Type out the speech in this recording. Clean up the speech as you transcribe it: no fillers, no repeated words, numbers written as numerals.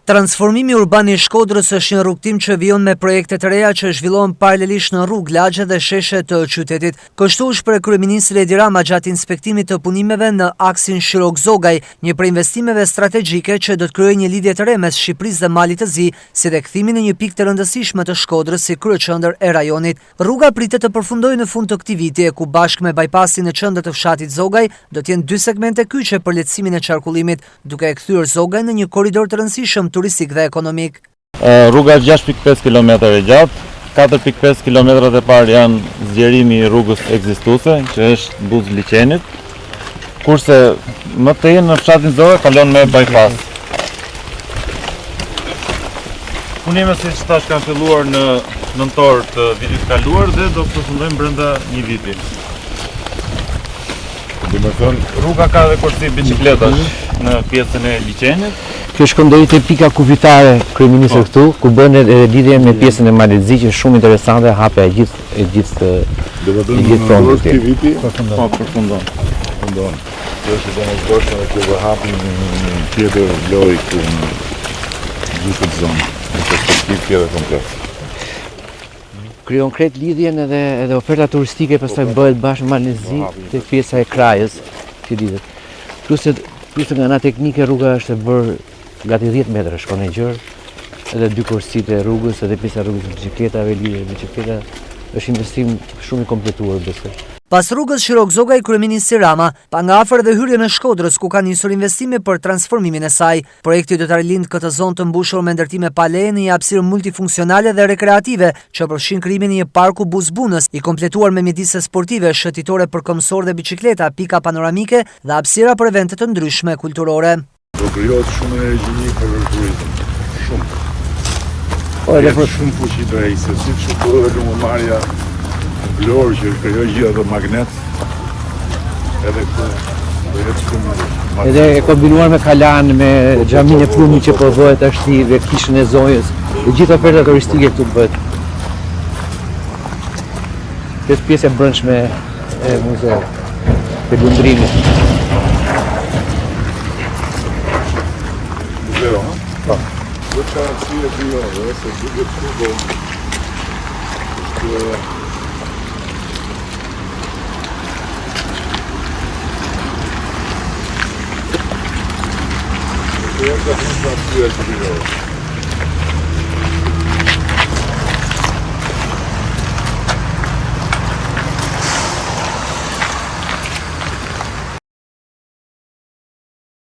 Transformimi urban i Shkodrës është një rrugtim që vijon me projekte të reja që zhvillohen paralelisht në rrugë, lagje dhe sheshe të qytetit. Kështu është për kryeministri Edi Rama gjatë inspektimit të punimeve në aksin Shirok-Zogaj, një prej investimeve strategjike që do të krijojë një lidhje të re mes Shqipërisë dhe Malit të Zi, si dhe kthimin në një pikë të rëndësishme të Shkodrës si kryeqendër e rajonit. Rruga pritet të përfundojë në fund të këtij viti, ku bashkë me bypassin në qendër të fshatit Zogaj, do të jenë 2 segmente kyçe për lehtësimin e qarkullimit, duke e kthyer Zogaj në një korridor të rëndësishëm turistik dhe ekonomik. Rruga është 6.5 km e gjatë, 4.5 km e parë janë zgjerimi i rrugës ekzistuese, që është Buzë Liçenit, kurse më tej në fshatin Zogaj kalon me bypass. Punimet siç thash kanë filluar në nëntor të vitit kaluar dhe do përfundojnë brenda një viti. Rruga ka dhe korsi bicikletash në pjesën e Liçenit. Kjo shkon te pika kufitare kryeministri këtu, ku bën edhe lidhje me pjesën e Malit të Zi, që është shumë interesante, hape e gjithë frontin. Përfundon. Kjo është domosdoshme që do hapim një tjetër lojë këtu në gjithë këtë zonë, në perspektivë tjetër komplet. Krijon krejt lidhjen edhe oferta turistike pastaj bëhet bashkë me Malin e Zi te pjesa e krajës që lidhet. Plus nga ana teknike rruga është e bërë gati 10 metra shkon e gjerë, edhe 2 korsitë e rrugës, edhe pjesa e rrugës bicikletave, lidhje bicikleta, është investim shumë i kompletuar besoj. Pas rrugës Shirok-Zogaj, kryeministri Rama pa nga afër dhe hyrje në Shkodrës, ku ka nisur investime për transformimin e saj. Projekti do të rilindë këtë zonë të mbushur me ndërtime pa leje në një hapësirë multifunksionale dhe rekreative, që përfshin krijimin e një parku buzbunës, i kompletuar me mjedise sportive, shëtitore për këmbësorë dhe bicikleta, pika panoramike dhe hapësira për evente të ndryshme kulturore. Do krijohet shumë energji për turizëm, shumë. Shumë fuqi të rejse, si që të dhe lumëmarja Vlorë që krijoj gjithë ato magnet, edhe këtu do jetë shumë magnet. Edhe e kombinuar me kalan, me xhamin e Plumit që po bëhet tashti, dhe kishën e Zojës, dhe gjithë oferta turistike këtu bëhet. Kjo është pjesë e brendshme e muzeut, të lundrimit. Muzeu, ha? Po. Do të qartësi e vijove, se duket këtu është Jam ka shumë të atyre të